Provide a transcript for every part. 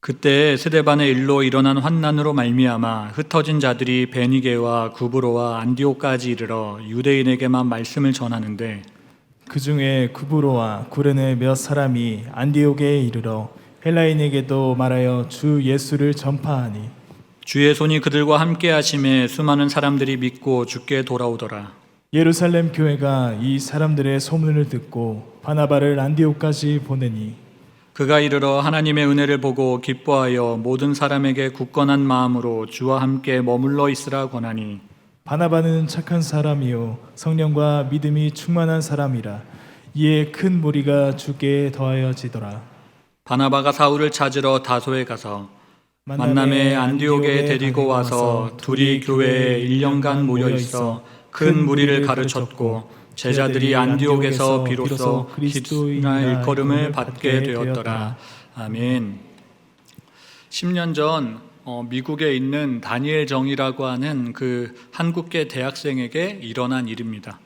그때 스데반의 일로 일어난 환난으로 말미암아 흩어진 자들이 베니게와 구브로와 안디옥까지 이르러 유대인에게만 말씀을 전하는데, 그 중에 구브로와 구레네 몇 사람이 안디옥에 이르러 헬라인에게도 말하여 주 예수를 전파하니 주의 손이 그들과 함께 하심에 수많은 사람들이 믿고 주께 돌아오더라. 예루살렘 교회가 이 사람들의 소문을 듣고 바나바를 안디옥까지 보내니 그가 이르러 하나님의 은혜를 보고 기뻐하여 모든 사람에게 굳건한 마음으로 주와 함께 머물러 있으라 권하니, 바나바는 착한 사람이요 성령과 믿음이 충만한 사람이라. 이에 큰 무리가 주께 더하여지더라. 바나바가 사울을 찾으러 다소에 가서 만남에 안디옥에 데리고 와서 둘이 교회에 1년간 모여 있어 큰 무리를 가르쳤고, 제자들이 안디옥에서 비로소 그리스도인이라 일컬음을 받게 되었더라. 아멘. 10년 전 미국에 있는 다니엘 정이라고 하는 그 한국계 대학생에게 일어난 일입니다.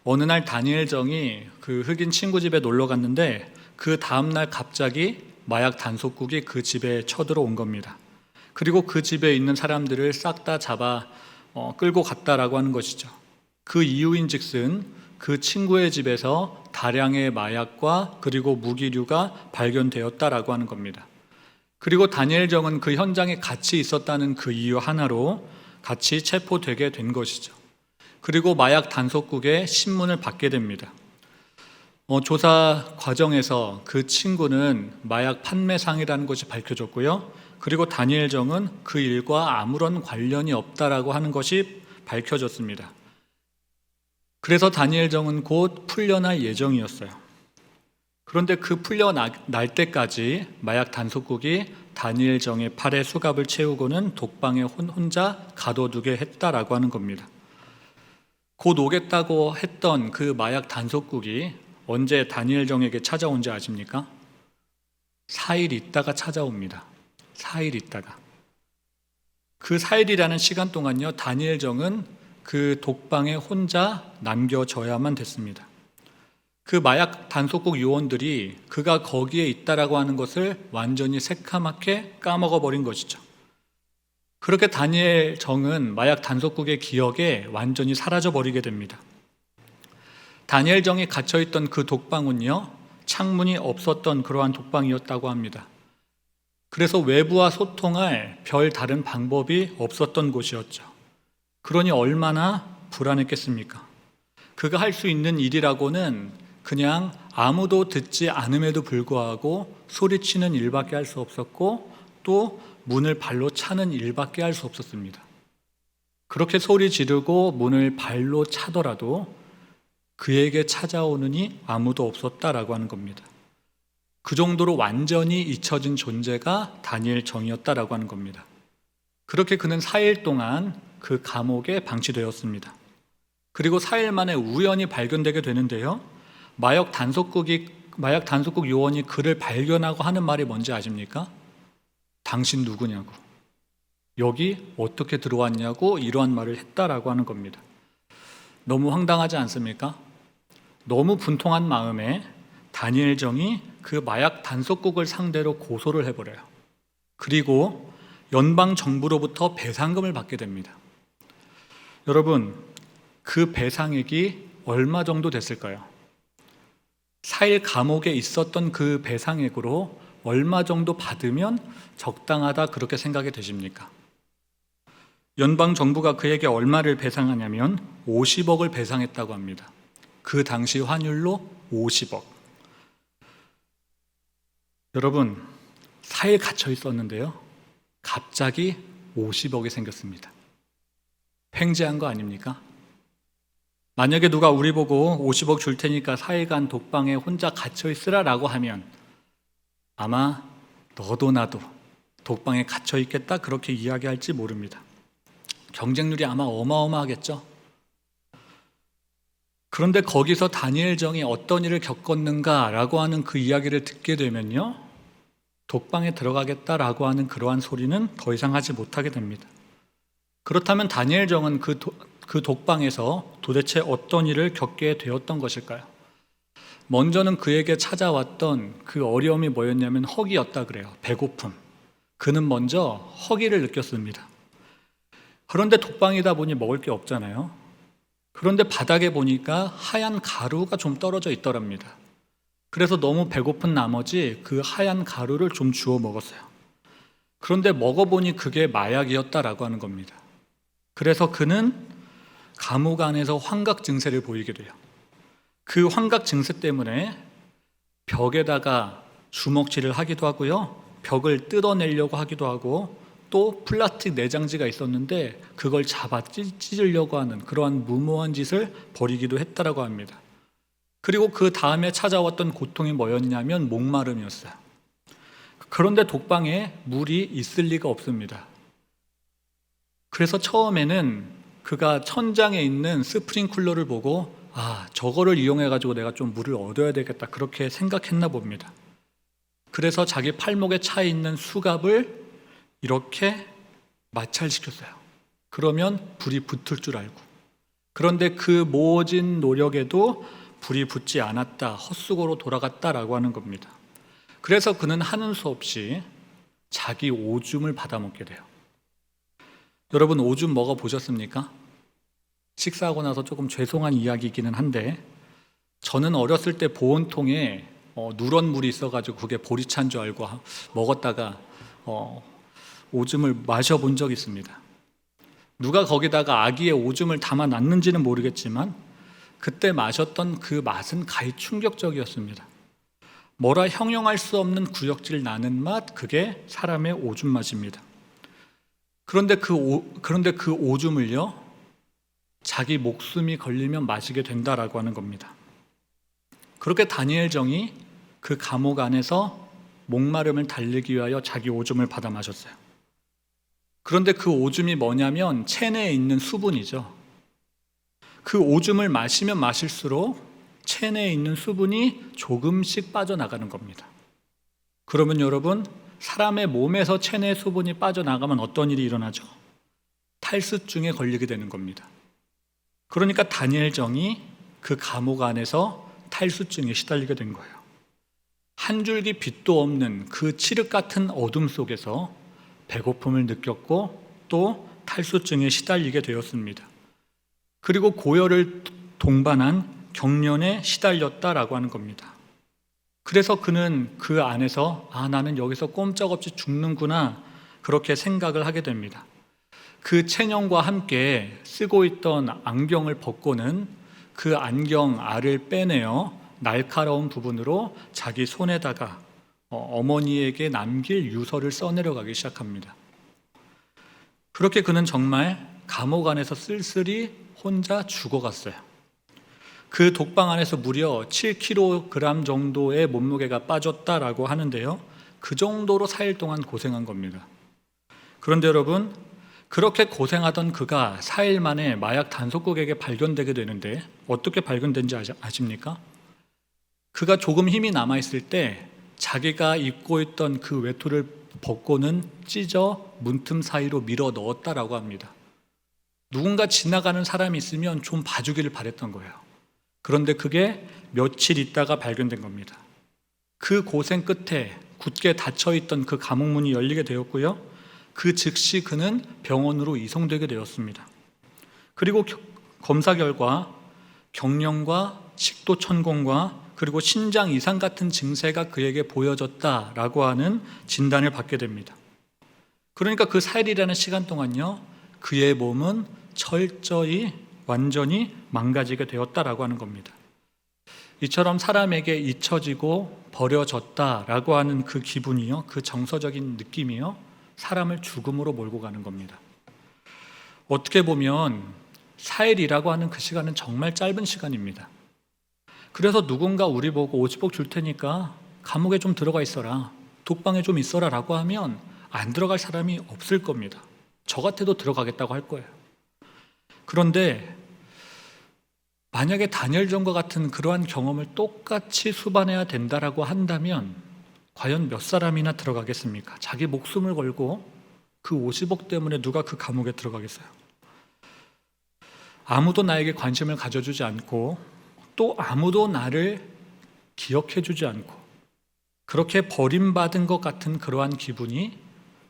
어느 날 다니엘 정이 그 흑인 친구 집에 놀러 갔는데, 그 다음날 갑자기 마약 단속국이 그 집에 쳐들어온 겁니다. 그리고 그 집에 있는 사람들을 싹 다 잡아 끌고 갔다라고 하는 것이죠. 그 이유인즉슨 그 친구의 집에서 다량의 마약과 그리고 무기류가 발견되었다라고 하는 겁니다. 그리고 다니엘 정은 그 현장에 같이 있었다는 그 이유 하나로 같이 체포되게 된 것이죠. 그리고 마약 단속국에 신문을 받게 됩니다. 조사 과정에서 그 친구는 마약 판매상이라는 것이 밝혀졌고요. 그리고 다니엘 정은 그 일과 아무런 관련이 없다라고 하는 것이 밝혀졌습니다. 그래서 다니엘 정은 곧 풀려날 예정이었어요. 그런데 그 풀려날 때까지 마약 단속국이 다니엘 정의 팔에 수갑을 채우고는 독방에 혼자 가둬두게 했다라고 하는 겁니다. 곧 오겠다고 했던 그 마약 단속국이 언제 다니엘 정에게 찾아온지 아십니까? 4일 있다가 찾아옵니다. 4일 있다가. 그 4일이라는 시간 동안요, 다니엘 정은 그 독방에 혼자 남겨져야만 됐습니다. 그 마약 단속국 요원들이 그가 거기에 있다라고 하는 것을 완전히 새카맣게 까먹어버린 것이죠. 그렇게 다니엘 정은 마약 단속국의 기억에 완전히 사라져버리게 됩니다. 다니엘 정이 갇혀있던 그 독방은요, 창문이 없었던 그러한 독방이었다고 합니다. 그래서 외부와 소통할 별 다른 방법이 없었던 곳이었죠. 그러니 얼마나 불안했겠습니까? 그가 할 수 있는 일이라고는 그냥 아무도 듣지 않음에도 불구하고 소리치는 일밖에 할 수 없었고, 또 문을 발로 차는 일밖에 할 수 없었습니다. 그렇게 소리 지르고 문을 발로 차더라도 그에게 찾아오는 이 아무도 없었다라고 하는 겁니다. 그 정도로 완전히 잊혀진 존재가 다니엘 정이었다라고 하는 겁니다. 그렇게 그는 4일 동안 그 감옥에 방치되었습니다. 그리고 4일 만에 우연히 발견되게 되는데요, 마약 단속국 요원이 그를 발견하고 하는 말이 뭔지 아십니까? 당신 누구냐고, 여기 어떻게 들어왔냐고 이러한 말을 했다라고 하는 겁니다. 너무 황당하지 않습니까? 너무 분통한 마음에 다니엘 정이 그 마약 단속국을 상대로 고소를 해버려요. 그리고 연방 정부로부터 배상금을 받게 됩니다. 여러분, 그 배상액이 얼마 정도 됐을까요? 4일 감옥에 있었던 그 배상액으로 얼마 정도 받으면 적당하다 그렇게 생각이 되십니까? 연방 정부가 그에게 얼마를 배상하냐면 50억을 배상했다고 합니다. 그 당시 환율로 50억. 여러분, 4일 갇혀 있었는데요, 갑자기 50억이 생겼습니다. 횡재한 거 아닙니까? 만약에 누가 우리 보고 50억 줄 테니까 4일간 독방에 혼자 갇혀 있으라라고 하면 아마 너도 나도 독방에 갇혀 있겠다 그렇게 이야기할지 모릅니다. 경쟁률이 아마 어마어마하겠죠. 그런데 거기서 다니엘 정이 어떤 일을 겪었는가라고 하는 그 이야기를 듣게 되면요, 독방에 들어가겠다라고 하는 그러한 소리는 더 이상 하지 못하게 됩니다. 그렇다면 다니엘 정은 그 독방에서 도대체 어떤 일을 겪게 되었던 것일까요? 먼저는 그에게 찾아왔던 그 어려움이 뭐였냐면 허기였다 그래요. 배고픔. 그는 먼저 허기를 느꼈습니다. 그런데 독방이다 보니 먹을 게 없잖아요. 그런데 바닥에 보니까 하얀 가루가 좀 떨어져 있더랍니다. 그래서 너무 배고픈 나머지 그 하얀 가루를 좀 주워 먹었어요. 그런데 먹어보니 그게 마약이었다라고 하는 겁니다. 그래서 그는 감옥 안에서 환각 증세를 보이게 돼요. 그 환각 증세 때문에 벽에다가 주먹질을 하기도 하고요, 벽을 뜯어내려고 하기도 하고, 또 플라스틱 내장지가 있었는데 그걸 잡아 찢으려고 하는 그러한 무모한 짓을 벌이기도 했다라고 합니다. 그리고 그 다음에 찾아왔던 고통이 뭐였냐면 목마름이었어요. 그런데 독방에 물이 있을 리가 없습니다. 그래서 처음에는 그가 천장에 있는 스프링클러를 보고 저거를 이용해 가지고 내가 좀 물을 얻어야 되겠다, 그렇게 생각했나 봅니다. 그래서 자기 팔목에 차 있는 수갑을 이렇게 마찰시켰어요. 그러면 불이 붙을 줄 알고. 그런데 그 모진 노력에도 불이 붙지 않았다, 헛수고로 돌아갔다라고 하는 겁니다. 그래서 그는 하는 수 없이 자기 오줌을 받아먹게 돼요. 여러분, 오줌 먹어보셨습니까? 식사하고 나서 조금 죄송한 이야기이기는 한데, 저는 어렸을 때 보온통에 누런 물이 있어가지고 그게 보리차인 줄 알고 먹었다가 오줌을 마셔본 적이 있습니다. 누가 거기다가 아기의 오줌을 담아놨는지는 모르겠지만 그때 마셨던 그 맛은 가히 충격적이었습니다. 뭐라 형용할 수 없는 구역질 나는 맛, 그게 사람의 오줌 맛입니다. 그런데 그 오줌을요, 자기 목숨이 걸리면 마시게 된다라고 하는 겁니다. 그렇게 다니엘 정이 그 감옥 안에서 목마름을 달래기 위하여 자기 오줌을 받아 마셨어요. 그런데 그 오줌이 뭐냐면 체내에 있는 수분이죠. 그 오줌을 마시면 마실수록 체내에 있는 수분이 조금씩 빠져나가는 겁니다. 그러면 여러분, 사람의 몸에서 체내 수분이 빠져나가면 어떤 일이 일어나죠? 탈수증에 걸리게 되는 겁니다. 그러니까 다니엘 정이 그 감옥 안에서 탈수증에 시달리게 된 거예요. 한 줄기 빛도 없는 그 칠흑 같은 어둠 속에서 배고픔을 느꼈고 또 탈수증에 시달리게 되었습니다. 그리고 고열을 동반한 경련에 시달렸다라고 하는 겁니다. 그래서 그는 그 안에서 나는 여기서 꼼짝없이 죽는구나, 그렇게 생각을 하게 됩니다. 그 체념과 함께 쓰고 있던 안경을 벗고는 그 안경 알을 빼내어 날카로운 부분으로 자기 손에다가 어머니에게 남길 유서를 써내려가기 시작합니다. 그렇게 그는 정말 감옥 안에서 쓸쓸히 혼자 죽어갔어요. 그 독방 안에서 무려 7kg 정도의 몸무게가 빠졌다라고 하는데요, 그 정도로 4일 동안 고생한 겁니다. 그런데 여러분, 그렇게 고생하던 그가 4일 만에 마약 단속국에게 발견되게 되는데 어떻게 발견된지 아십니까? 그가 조금 힘이 남아있을 때 자기가 입고 있던 그 외투를 벗고는 찢어 문틈 사이로 밀어 넣었다라고 합니다. 누군가 지나가는 사람이 있으면 좀 봐주기를 바랬던 거예요. 그런데 그게 며칠 있다가 발견된 겁니다. 그 고생 끝에 굳게 닫혀있던 그 감옥문이 열리게 되었고요, 그 즉시 그는 병원으로 이송되게 되었습니다. 그리고 검사 결과 경련과 식도 천공과 그리고 신장 이상 같은 증세가 그에게 보여졌다라고 하는 진단을 받게 됩니다. 그러니까 그 4일이라는 시간 동안요, 그의 몸은 철저히 완전히 망가지게 되었다라고 하는 겁니다. 이처럼 사람에게 잊혀지고 버려졌다라고 하는 그 기분이요, 그 정서적인 느낌이요, 사람을 죽음으로 몰고 가는 겁니다. 어떻게 보면 4일이라고 하는 그 시간은 정말 짧은 시간입니다. 그래서 누군가 우리 보고 50억 줄 테니까 감옥에 좀 들어가 있어라, 독방에 좀 있어라 라고 하면 안 들어갈 사람이 없을 겁니다. 저 같아도 들어가겠다고 할 거예요. 그런데 만약에 다니엘 정과 같은 그러한 경험을 똑같이 수반해야 된다라고 한다면 과연 몇 사람이나 들어가겠습니까? 자기 목숨을 걸고 그 50억 때문에 누가 그 감옥에 들어가겠어요? 아무도 나에게 관심을 가져주지 않고 또 아무도 나를 기억해주지 않고 그렇게 버림받은 것 같은 그러한 기분이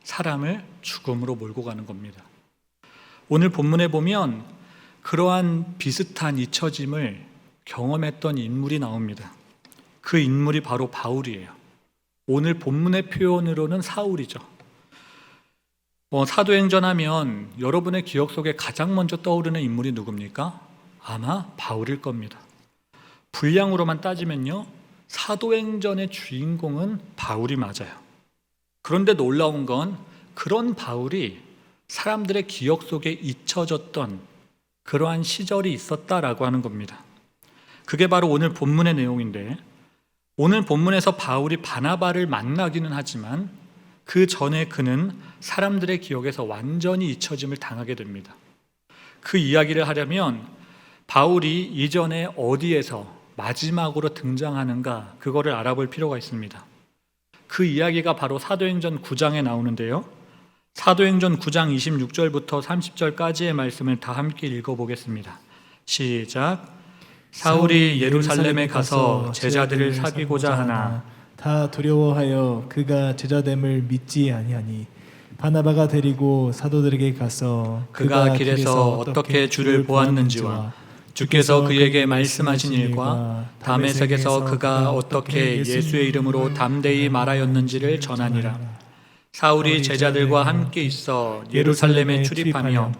사람을 죽음으로 몰고 가는 겁니다. 오늘 본문에 보면 그러한 비슷한 잊혀짐을 경험했던 인물이 나옵니다. 그 인물이 바로 바울이에요. 오늘 본문의 표현으로는 사울이죠. 사도행전 하면 여러분의 기억 속에 가장 먼저 떠오르는 인물이 누굽니까? 아마 바울일 겁니다. 분량으로만 따지면요, 사도행전의 주인공은 바울이 맞아요. 그런데 놀라운 건 그런 바울이 사람들의 기억 속에 잊혀졌던 그러한 시절이 있었다라고 하는 겁니다. 그게 바로 오늘 본문의 내용인데, 오늘 본문에서 바울이 바나바를 만나기는 하지만 그 전에 그는 사람들의 기억에서 완전히 잊혀짐을 당하게 됩니다. 그 이야기를 하려면 바울이 이전에 어디에서 마지막으로 등장하는가, 그거를 알아볼 필요가 있습니다. 그 이야기가 바로 사도행전 9장에 나오는데요, 사도행전 9장 26절부터 30절까지의 말씀을 다 함께 읽어보겠습니다. 시작. 사울이 예루살렘에 가서 제자들을 사귀고자 하나 다 두려워하여 그가 제자됨을 믿지 아니하니 바나바가 데리고 사도들에게 가서 그가 길에서 어떻게 주를 보았는지와 주께서 그에게 말씀하신 일과 다메섹에서 그가 어떻게 예수의 이름으로 담대히 말하였는지를 전하니라. 사울이 제자들과 함께 있어 예루살렘에 출입하며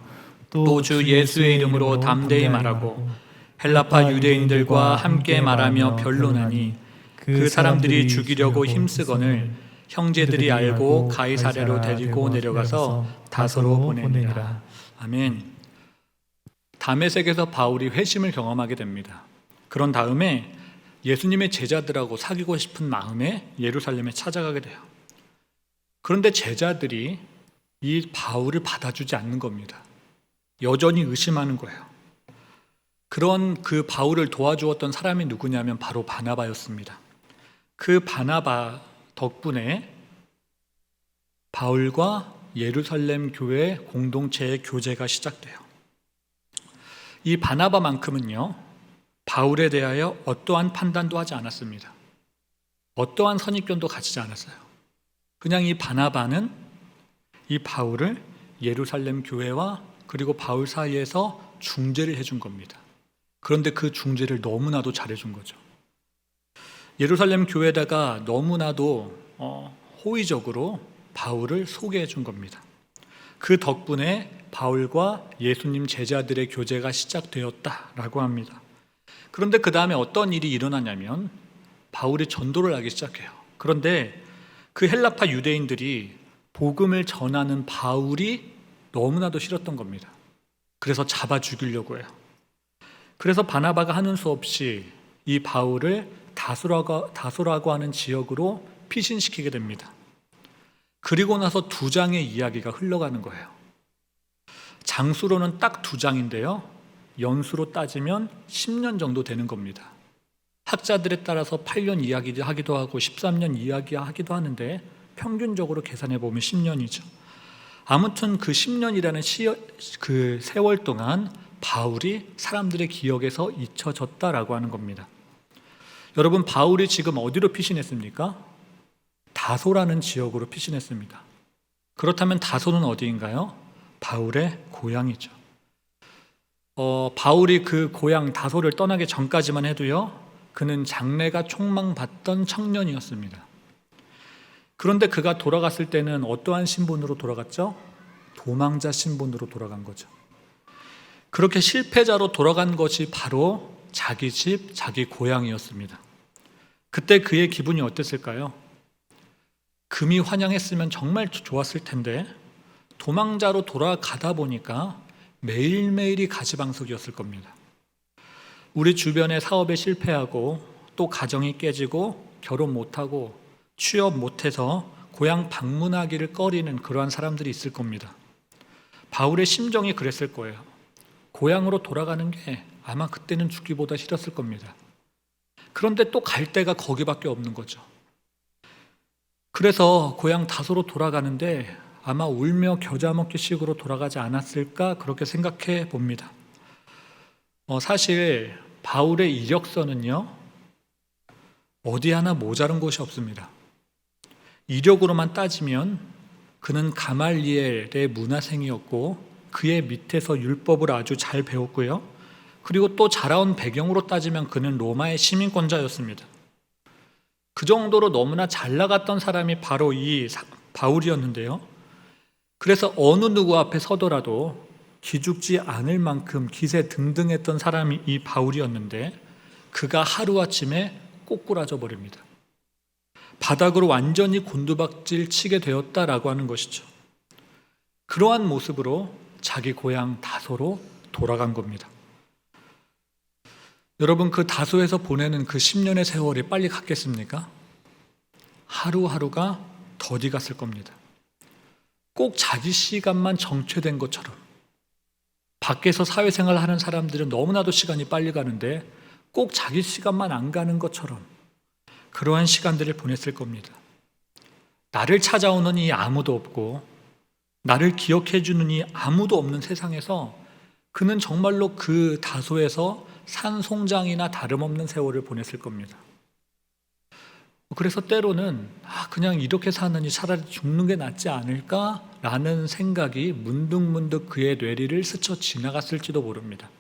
또 주 예수의 이름으로 담대히 말하고 헬라파 유대인들과 함께 말하며 변론하니 그 사람들이 죽이려고 힘쓰거늘 형제들이 알고 가이사랴로 데리고 내려가서 다소로 보내니라. 아멘. 다메섹에서 바울이 회심을 경험하게 됩니다. 그런 다음에 예수님의 제자들하고 사귀고 싶은 마음에 예루살렘에 찾아가게 돼요. 그런데 제자들이 이 바울을 받아주지 않는 겁니다. 여전히 의심하는 거예요. 그런 그 바울을 도와주었던 사람이 누구냐면 바로 바나바였습니다. 그 바나바 덕분에 바울과 예루살렘 교회 공동체의 교제가 시작돼요. 이 바나바만큼은요, 바울에 대하여 어떠한 판단도 하지 않았습니다. 어떠한 선입견도 가지지 않았어요. 그냥 이 바나바는 이 바울을 예루살렘 교회와 그리고 바울 사이에서 중재를 해준 겁니다. 그런데 그 중재를 너무나도 잘해준 거죠. 예루살렘 교회에다가 너무나도 호의적으로 바울을 소개해 준 겁니다. 그 덕분에 바울과 예수님 제자들의 교제가 시작되었다라고 합니다. 그런데 그 다음에 어떤 일이 일어나냐면 바울이 전도를 하기 시작해요. 그런데 그 헬라파 유대인들이 복음을 전하는 바울이 너무나도 싫었던 겁니다. 그래서 잡아 죽이려고 해요. 그래서 바나바가 하는 수 없이 이 바울을 다소라고 하는 지역으로 피신시키게 됩니다. 그리고 나서 2장의 이야기가 흘러가는 거예요. 장수로는 딱 2장인데요, 연수로 따지면 10년 정도 되는 겁니다. 학자들에 따라서 8년 이야기하기도 하고 13년 이야기하기도 하는데 평균적으로 계산해 보면 10년이죠. 아무튼 그 10년이라는 그 세월 동안 바울이 사람들의 기억에서 잊혀졌다라고 하는 겁니다. 여러분, 바울이 지금 어디로 피신했습니까? 다소라는 지역으로 피신했습니다. 그렇다면 다소는 어디인가요? 바울의 고향이죠. 바울이 그 고향 다소를 떠나기 전까지만 해도요, 그는 장래가 촉망받던 청년이었습니다. 그런데 그가 돌아갔을 때는 어떠한 신분으로 돌아갔죠? 도망자 신분으로 돌아간 거죠. 그렇게 실패자로 돌아간 것이 바로 자기 집, 자기 고향이었습니다. 그때 그의 기분이 어땠을까요? 금이 환영했으면 정말 좋았을 텐데 도망자로 돌아가다 보니까 매일매일이 가지방석이었을 겁니다. 우리 주변에 사업에 실패하고 또 가정이 깨지고 결혼 못하고 취업 못해서 고향 방문하기를 꺼리는 그러한 사람들이 있을 겁니다. 바울의 심정이 그랬을 거예요. 고향으로 돌아가는 게 아마 그때는 죽기보다 싫었을 겁니다. 그런데 또 갈 데가 거기밖에 없는 거죠. 그래서 고향 다소로 돌아가는데 아마 울며 겨자 먹기 식으로 돌아가지 않았을까, 그렇게 생각해 봅니다. 사실 바울의 이력서는요, 어디 하나 모자른 곳이 없습니다. 이력으로만 따지면 그는 가말리엘의 문화생이었고 그의 밑에서 율법을 아주 잘 배웠고요. 그리고 또 자라온 배경으로 따지면 그는 로마의 시민권자였습니다. 그 정도로 너무나 잘 나갔던 사람이 바로 이 바울이었는데요. 그래서 어느 누구 앞에 서더라도 기죽지 않을 만큼 기세 등등했던 사람이 이 바울이었는데 그가 하루아침에 꼬꾸라져 버립니다. 바닥으로 완전히 곤두박질 치게 되었다라고 하는 것이죠. 그러한 모습으로 자기 고향 다소로 돌아간 겁니다. 여러분, 그 다소에서 보내는 그 10년의 세월이 빨리 갔겠습니까? 하루하루가 더디 갔을 겁니다. 꼭 자기 시간만 정체된 것처럼, 밖에서 사회생활을 하는 사람들은 너무나도 시간이 빨리 가는데 꼭 자기 시간만 안 가는 것처럼 그러한 시간들을 보냈을 겁니다. 나를 찾아오는 이 아무도 없고 나를 기억해 주는 이 아무도 없는 세상에서 그는 정말로 그 다소에서 산송장이나 다름없는 세월을 보냈을 겁니다. 그래서 때로는 그냥 이렇게 사느니 차라리 죽는 게 낫지 않을까라는 생각이 문득문득 그의 뇌리를 스쳐 지나갔을지도 모릅니다.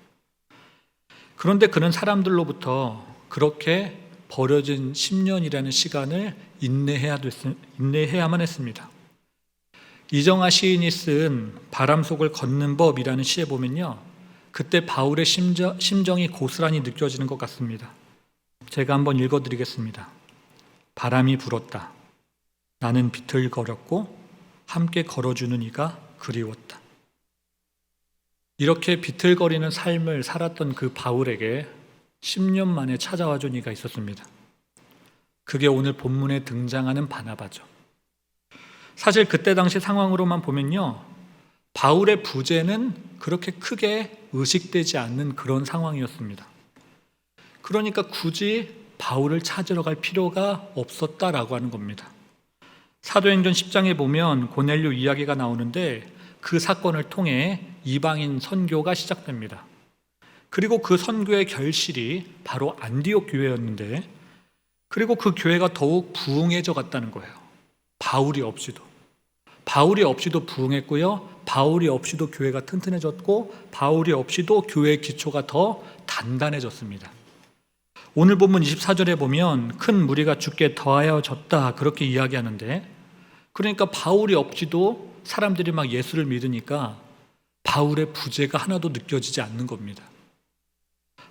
그런데 그는 사람들로부터 그렇게 버려진 10년이라는 시간을 인내해야만 했습니다. 이정아 시인이 쓴 바람 속을 걷는 법이라는 시에 보면요, 그때 바울의 심정이 고스란히 느껴지는 것 같습니다. 제가 한번 읽어드리겠습니다. 바람이 불었다. 나는 비틀거렸고 함께 걸어주는 이가 그리웠다. 이렇게 비틀거리는 삶을 살았던 그 바울에게 10년 만에 찾아와 준 이가 있었습니다. 그게 오늘 본문에 등장하는 바나바죠. 사실 그때 당시 상황으로만 보면요, 바울의 부재는 그렇게 크게 의식되지 않는 그런 상황이었습니다. 그러니까 굳이 바울을 찾으러 갈 필요가 없었다라고 하는 겁니다. 사도행전 10장에 보면 고넬료 이야기가 나오는데 그 사건을 통해 이방인 선교가 시작됩니다. 그리고 그 선교의 결실이 바로 안디옥 교회였는데, 그리고 그 교회가 더욱 부흥해져 갔다는 거예요. 바울이 없이도 부흥했고요, 바울이 없이도 교회가 튼튼해졌고, 바울이 없이도 교회의 기초가 더 단단해졌습니다. 오늘 본문 24절에 보면 큰 무리가 주께 더하여졌다 그렇게 이야기하는데, 그러니까 바울이 없이도 사람들이 막 예수를 믿으니까 바울의 부재가 하나도 느껴지지 않는 겁니다.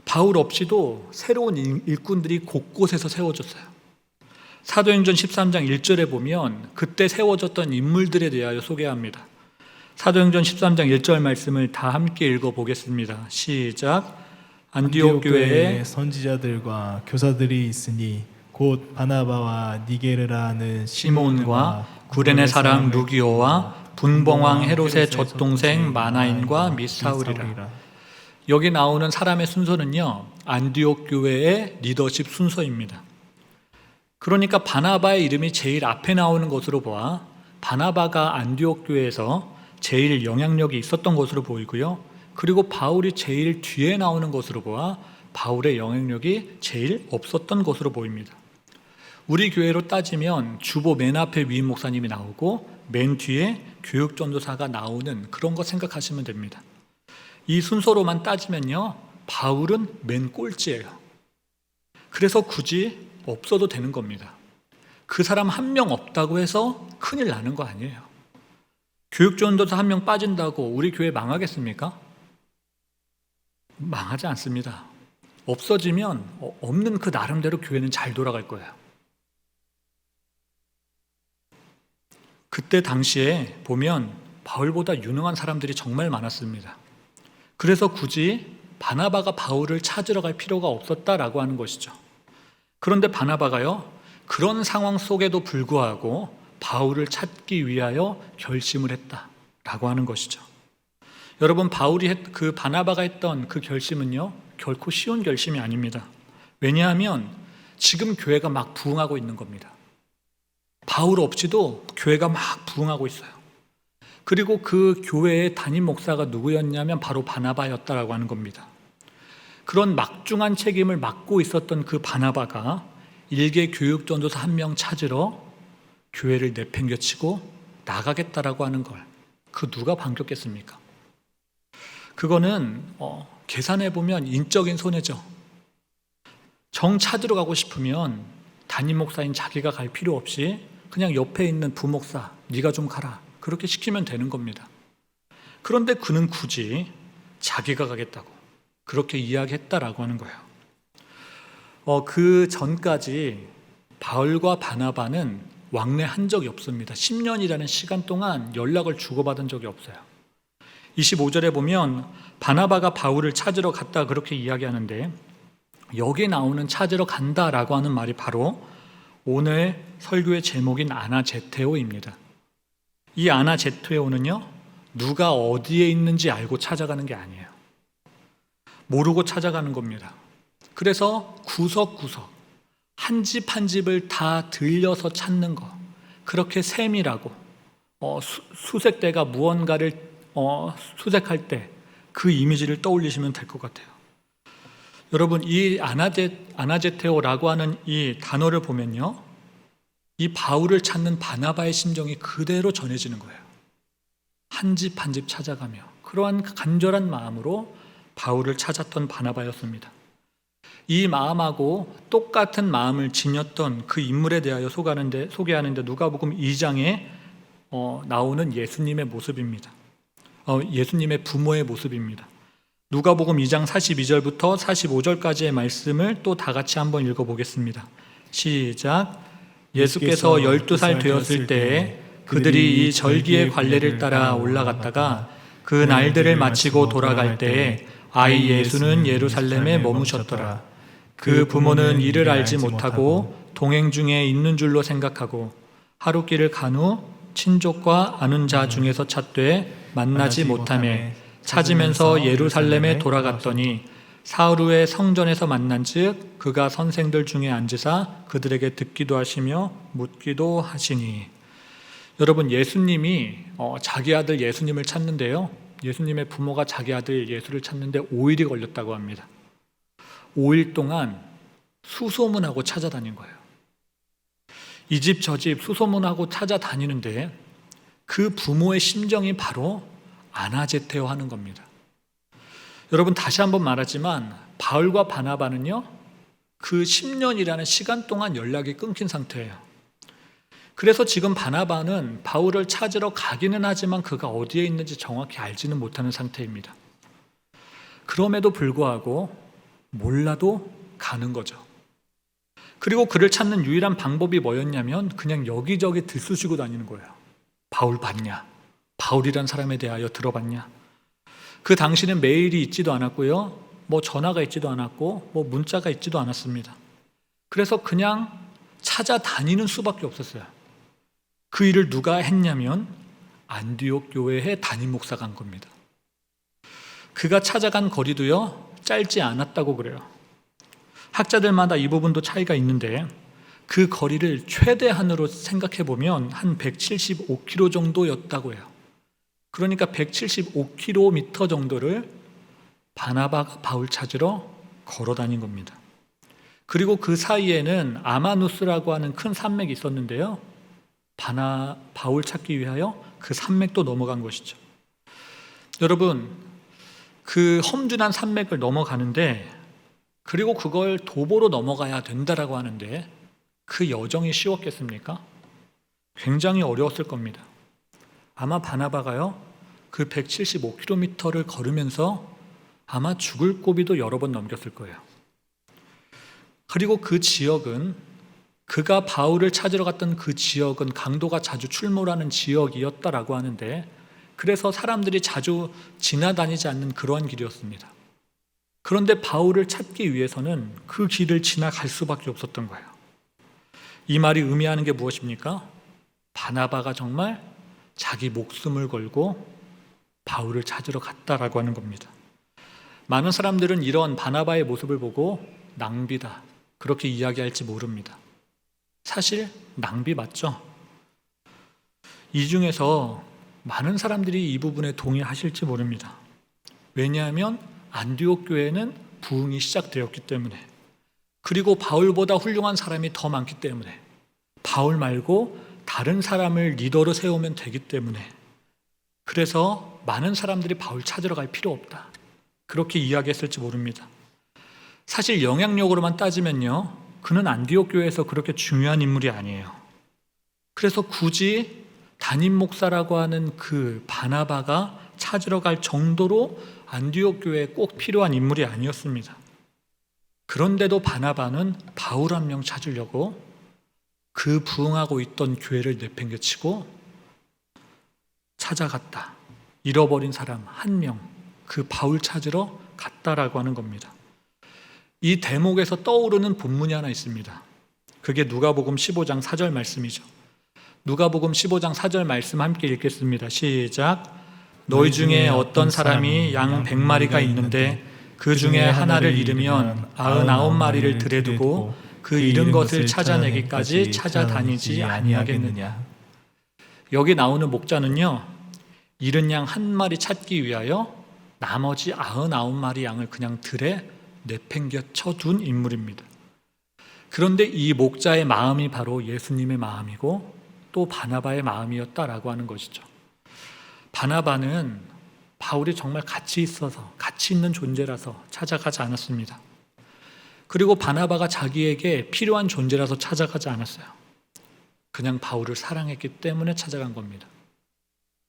바울 없이도 새로운 일꾼들이 곳곳에서 세워졌어요. 사도행전 13장 1절에 보면 그때 세워졌던 인물들에 대하여 소개합니다. 사도행전 13장 1절 말씀을 다 함께 읽어보겠습니다. 시작. 안디옥 교회에 선지자들과 교사들이 있으니 곧 바나바와 니게르라는 시몬과 구레네 사람 루기오와 분봉왕 헤롯의 젖동생 마나인과 및 사울이라. 여기 나오는 사람의 순서는요, 안디옥 교회의 리더십 순서입니다. 그러니까 바나바의 이름이 제일 앞에 나오는 것으로 보아 바나바가 안디옥 교회에서 제일 영향력이 있었던 것으로 보이고요, 그리고 바울이 제일 뒤에 나오는 것으로 보아 바울의 영향력이 제일 없었던 것으로 보입니다. 우리 교회로 따지면 주보 맨 앞에 위임 목사님이 나오고 맨 뒤에 교육전도사가 나오는 그런 거 생각하시면 됩니다. 이 순서로만 따지면요, 바울은 맨 꼴찌예요. 그래서 굳이 없어도 되는 겁니다. 그 사람 한 명 없다고 해서 큰일 나는 거 아니에요. 교육전도사 한 명 빠진다고 우리 교회 망하겠습니까? 망하지 않습니다. 없어지면 없는 그 나름대로 교회는 잘 돌아갈 거예요. 그때 당시에 보면 바울보다 유능한 사람들이 정말 많았습니다. 그래서 굳이 바나바가 바울을 찾으러 갈 필요가 없었다라고 하는 것이죠. 그런데 바나바가요, 그런 상황 속에도 불구하고 바울을 찾기 위하여 결심을 했다라고 하는 것이죠. 여러분, 그 바나바가 했던 그 결심은요, 결코 쉬운 결심이 아닙니다. 왜냐하면 지금 교회가 막 부흥하고 있는 겁니다. 바울 없이도 교회가 막 부흥하고 있어요. 그리고 그 교회의 담임 목사가 누구였냐면 바로 바나바였다라고 하는 겁니다. 그런 막중한 책임을 맡고 있었던 그 바나바가 일개 교육전도사 한 명 찾으러 교회를 내팽개치고 나가겠다라고 하는 걸 그 누가 반겼겠습니까? 그거는 계산해 보면 인적인 손해죠. 정 찾으러 가고 싶으면 담임 목사인 자기가 갈 필요 없이 그냥 옆에 있는 부목사 네가 좀 가라 그렇게 시키면 되는 겁니다. 그런데 그는 굳이 자기가 가겠다고 그렇게 이야기했다라고 하는 거예요. 그 전까지 바울과 바나바는 왕래한 적이 없습니다. 10년이라는 시간 동안 연락을 주고받은 적이 없어요. 25절에 보면 바나바가 바울을 찾으러 갔다 그렇게 이야기하는데 여기 나오는 찾으러 간다라고 하는 말이 바로 오늘 설교의 제목인 아나제테오입니다. 이 아나제테오는요, 누가 어디에 있는지 알고 찾아가는 게 아니에요. 모르고 찾아가는 겁니다. 그래서 구석구석 한 집 한 집을 다 들려서 찾는 거, 그렇게 세밀하고 수색대가 무언가를 수색할 때 그 이미지를 떠올리시면 될 것 같아요. 여러분, 이 아나제테오라고 하는 이 단어를 보면요, 이 바울을 찾는 바나바의 심정이 그대로 전해지는 거예요. 한 집 한 집 찾아가며 그러한 간절한 마음으로 바울을 찾았던 바나바였습니다. 이 마음하고 똑같은 마음을 지녔던 그 인물에 대하여 소개하는데 누가복음 2장에 나오는 예수님의 모습입니다. 예수님의 부모의 모습입니다. 누가복음 2장 42절부터 45절까지의 말씀을 또 다 같이 한번 읽어보겠습니다. 시작. 예수께서 12살 되었을 때에 그들이 이 절기의 관례를 따라 올라갔다가 그 날들을 마치고 돌아갈 때에 아이 예수는 예루살렘에 머무셨더라. 그 부모는 이를 알지 못하고 동행 중에 있는 줄로 생각하고 하룻길을 간 후 친족과 아는 자 중에서 찾되 만나지 못하며 찾으면서 예루살렘에 돌아갔더니 사흘 후에 성전에서 만난즉 그가 선생들 중에 앉으사 그들에게 듣기도 하시며 묻기도 하시니. 여러분, 예수님이 자기 아들 예수님을 찾는데요, 예수님의 부모가 자기 아들 예수를 찾는데 5일이 걸렸다고 합니다. 5일 동안 수소문하고 찾아다닌 거예요. 이 집 저 집 수소문하고 찾아다니는데 그 부모의 심정이 바로 아나제테오 하는 겁니다. 여러분, 다시 한번 말하지만 바울과 바나바는요, 그 10년이라는 시간 동안 연락이 끊긴 상태예요. 그래서 지금 바나바는 바울을 찾으러 가기는 하지만 그가 어디에 있는지 정확히 알지는 못하는 상태입니다. 그럼에도 불구하고 몰라도 가는 거죠. 그리고 그를 찾는 유일한 방법이 뭐였냐면 그냥 여기저기 들쑤시고 다니는 거예요. 바울 봤냐? 바울이란 사람에 대하여 들어봤냐? 그 당시는 메일이 있지도 않았고요, 전화가 있지도 않았고 문자가 있지도 않았습니다. 그래서 그냥 찾아다니는 수밖에 없었어요. 그 일을 누가 했냐면 안디옥 교회의 담임 목사가 한 겁니다. 그가 찾아간 거리도요, 짧지 않았다고 그래요. 학자들마다 이 부분도 차이가 있는데 그 거리를 최대한으로 생각해 보면 한 175km 정도였다고 해요. 그러니까 175km 정도를 바나바가 바울 찾으러 걸어 다닌 겁니다. 그리고 그 사이에는 아마누스라고 하는 큰 산맥이 있었는데요, 바울 찾기 위하여 그 산맥도 넘어간 것이죠. 여러분, 그 험준한 산맥을 넘어가는데, 그리고 그걸 도보로 넘어가야 된다라고 하는데 그 여정이 쉬웠겠습니까? 굉장히 어려웠을 겁니다. 아마 바나바가요, 그 175km를 걸으면서 아마 죽을 고비도 여러 번 넘겼을 거예요. 그리고 그 지역은, 그가 바울을 찾으러 갔던 그 지역은 강도가 자주 출몰하는 지역이었다라고 하는데, 그래서 사람들이 자주 지나다니지 않는 그러한 길이었습니다. 그런데 바울을 찾기 위해서는 그 길을 지나갈 수밖에 없었던 거예요. 이 말이 의미하는 게 무엇입니까? 바나바가 정말 자기 목숨을 걸고 바울을 찾으러 갔다라고 하는 겁니다. 많은 사람들은 이런 바나바의 모습을 보고 낭비다, 그렇게 이야기할지 모릅니다. 사실 낭비 맞죠? 이 중에서 많은 사람들이 이 부분에 동의하실지 모릅니다. 왜냐하면 안디옥 교회는 부흥이 시작되었기 때문에, 그리고 바울보다 훌륭한 사람이 더 많기 때문에, 바울 말고 다른 사람을 리더로 세우면 되기 때문에, 그래서 많은 사람들이 바울 찾으러 갈 필요 없다, 그렇게 이야기했을지 모릅니다. 사실 영향력으로만 따지면요, 그는 안디옥 교회에서 그렇게 중요한 인물이 아니에요. 그래서 굳이 담임 목사라고 하는 그 바나바가 찾으러 갈 정도로 안디옥 교회에 꼭 필요한 인물이 아니었습니다. 그런데도 바나바는 바울 한 명 찾으려고 그 부흥하고 있던 교회를 내팽개치고 찾아갔다. 잃어버린 사람 한 명, 그 바울 찾으러 갔다라고 하는 겁니다. 이 대목에서 떠오르는 본문이 하나 있습니다. 그게 누가복음 15장 4절 말씀이죠. 누가복음 15장 4절 말씀 함께 읽겠습니다. 시작. 너희 중에 어떤 사람이 양 100마리가 있는데 그 중에 하나를 잃으면 99마리를 들에 두고 그 잃은 것을 찾아내기까지 찾아다니지 아니하겠느냐. 여기 나오는 목자는요, 잃은 양 한 마리 찾기 위하여 나머지 99마리 양을 그냥 들에 내팽개쳐 둔 인물입니다. 그런데 이 목자의 마음이 바로 예수님의 마음이고 또 바나바의 마음이었다라고 하는 것이죠. 바나바는 바울이 정말 가치 있어서, 가치 있는 존재라서 찾아가지 않았습니다. 그리고 바나바가 자기에게 필요한 존재라서 찾아가지 않았어요. 그냥 바울을 사랑했기 때문에 찾아간 겁니다.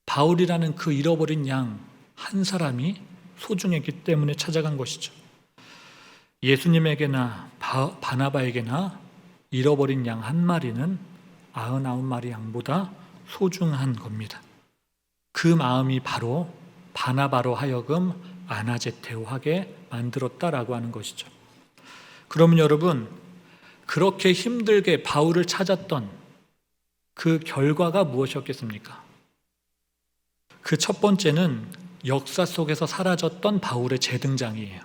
바울이라는 그 잃어버린 양 한 사람이 소중했기 때문에 찾아간 것이죠. 예수님에게나 바나바에게나 잃어버린 양 한 마리는 99마리 양보다 소중한 겁니다. 그 마음이 바로 바나바로 하여금 아나제테오하게 만들었다라고 하는 것이죠. 그러면 여러분, 그렇게 힘들게 바울을 찾았던 그 결과가 무엇이었겠습니까? 그 첫 번째는 역사 속에서 사라졌던 바울의 재등장이에요.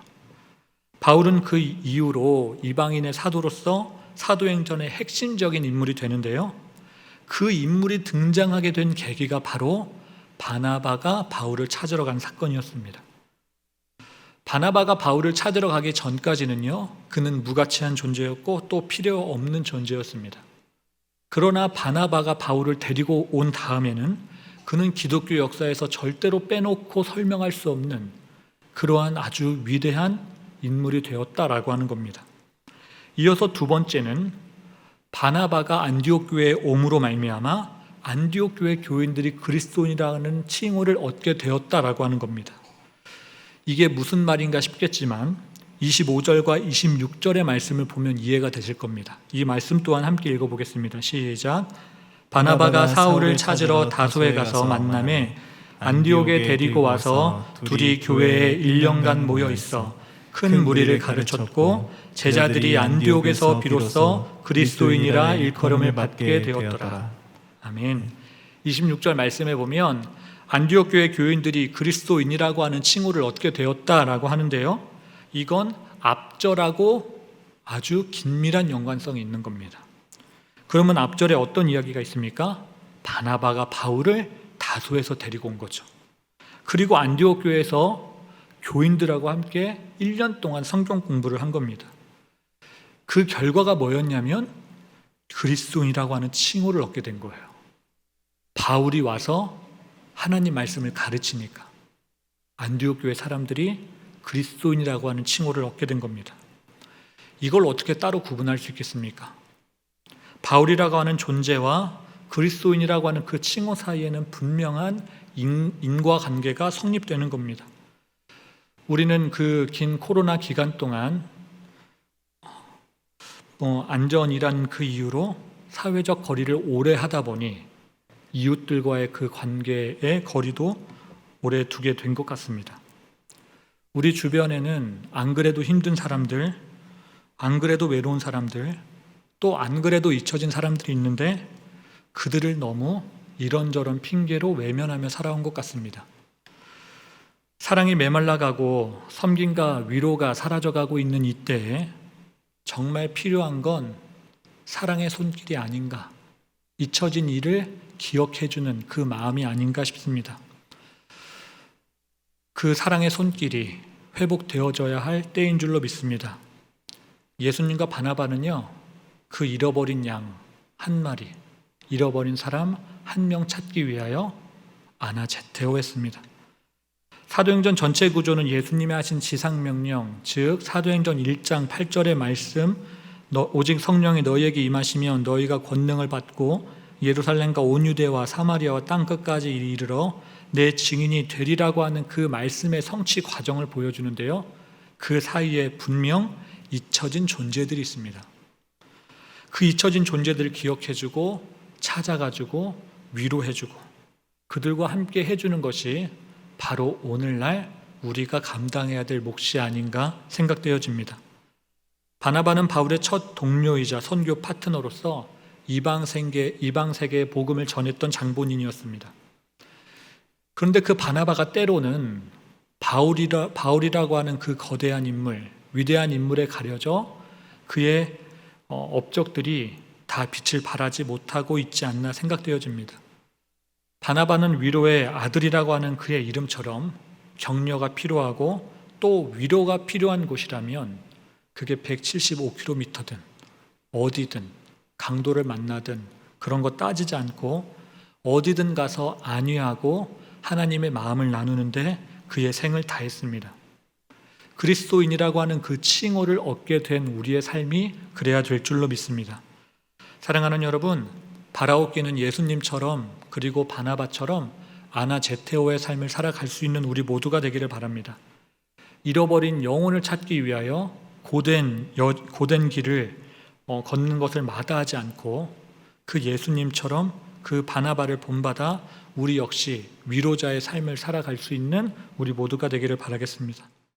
바울은 그 이후로 이방인의 사도로서 사도행전의 핵심적인 인물이 되는데요, 그 인물이 등장하게 된 계기가 바로 바나바가 바울을 찾으러 간 사건이었습니다. 바나바가 바울을 찾으러 가기 전까지는요, 그는 무가치한 존재였고 또 필요 없는 존재였습니다. 그러나 바나바가 바울을 데리고 온 다음에는 그는 기독교 역사에서 절대로 빼놓고 설명할 수 없는 그러한 아주 위대한 인물이 되었다라고 하는 겁니다. 이어서 두 번째는 바나바가 안디옥 교회에 옴으로 말미암아 안디옥 교회 교인들이 그리스도인이라는 칭호를 얻게 되었다라고 하는 겁니다. 이게 무슨 말인가 싶겠지만 25절과 26절의 말씀을 보면 이해가 되실 겁니다. 이 말씀 또한 함께 읽어보겠습니다. 시작. 바나바가 사울을 찾으러 다소에 가서 만남에 안디옥에 데리고 와서 둘이 교회에 1년간 모여 있어 큰 무리를 가르쳤고 제자들이 안디옥에서 비로소 그리스도인이라 일컬음을 받게 되었더라. 아멘. 26절 말씀에 보면 안디옥 교회 교인들이 그리스도인이라고 하는 칭호를 얻게 되었다라고 하는데요, 이건 앞절하고 아주 긴밀한 연관성이 있는 겁니다. 그러면 앞절에 어떤 이야기가 있습니까? 바나바가 바울을 다소에서 데리고 온 거죠. 그리고 안디옥 교회에서 교인들하고 함께 1년 동안 성경 공부를 한 겁니다. 그 결과가 뭐였냐면 그리스도인이라고 하는 칭호를 얻게 된 거예요. 바울이 와서 하나님 말씀을 가르치니까 안디옥 교회 사람들이 그리스도인이라고 하는 칭호를 얻게 된 겁니다. 이걸 어떻게 따로 구분할 수 있겠습니까? 바울이라고 하는 존재와 그리스도인이라고 하는 그 칭호 사이에는 분명한 인과관계가 성립되는 겁니다. 우리는 그 긴 코로나 기간 동안 안전이란 그 이유로 사회적 거리를 오래 하다 보니 이웃들과의 그 관계의 거리도 오래 두게 된 것 같습니다. 우리 주변에는 안 그래도 힘든 사람들, 안 그래도 외로운 사람들, 또 안 그래도 잊혀진 사람들이 있는데 그들을 너무 이런저런 핑계로 외면하며 살아온 것 같습니다. 사랑이 메말라가고 섬김과 위로가 사라져가고 있는 이때에 정말 필요한 건 사랑의 손길이 아닌가, 잊혀진 일을 기억해주는 그 마음이 아닌가 싶습니다. 그 사랑의 손길이 회복되어져야 할 때인 줄로 믿습니다. 예수님과 바나바는요, 그 잃어버린 양 한 마리, 잃어버린 사람 한 명 찾기 위하여 아나제테오했습니다. 사도행전 전체 구조는 예수님이 하신 지상명령, 즉 사도행전 1장 8절의 말씀, 오직 성령이 너희에게 임하시면 너희가 권능을 받고 예루살렘과 온 유대와 사마리아와 땅끝까지 이르러 내 증인이 되리라고 하는 그 말씀의 성취 과정을 보여주는데요, 그 사이에 분명 잊혀진 존재들이 있습니다. 그 잊혀진 존재들을 기억해주고 찾아가지고 위로해주고 그들과 함께 해주는 것이 바로 오늘날 우리가 감당해야 될 몫이 아닌가 생각되어집니다. 바나바는 바울의 첫 동료이자 선교 파트너로서 이방 세계에 복음을 전했던 장본인이었습니다. 그런데 그 바나바가 때로는 바울이라고 하는 그 거대한 인물, 위대한 인물에 가려져 그의 업적들이 다 빛을 발하지 못하고 있지 않나 생각되어집니다. 바나바는 위로의 아들이라고 하는 그의 이름처럼 격려가 필요하고 또 위로가 필요한 곳이라면 그게 175km든 어디든 강도를 만나든 그런 거 따지지 않고 어디든 가서 안위하고 하나님의 마음을 나누는데 그의 생을 다했습니다. 그리스도인이라고 하는 그 칭호를 얻게 된 우리의 삶이 그래야 될 줄로 믿습니다. 사랑하는 여러분, 바라옵기는 예수님처럼 그리고 바나바처럼 아나제테오의 삶을 살아갈 수 있는 우리 모두가 되기를 바랍니다. 잃어버린 영혼을 찾기 위하여 고된 길을 걷는 것을 마다하지 않고 그 예수님처럼 그 바나바를 본받아 우리 역시 위로자의 삶을 살아갈 수 있는 우리 모두가 되기를 바라겠습니다.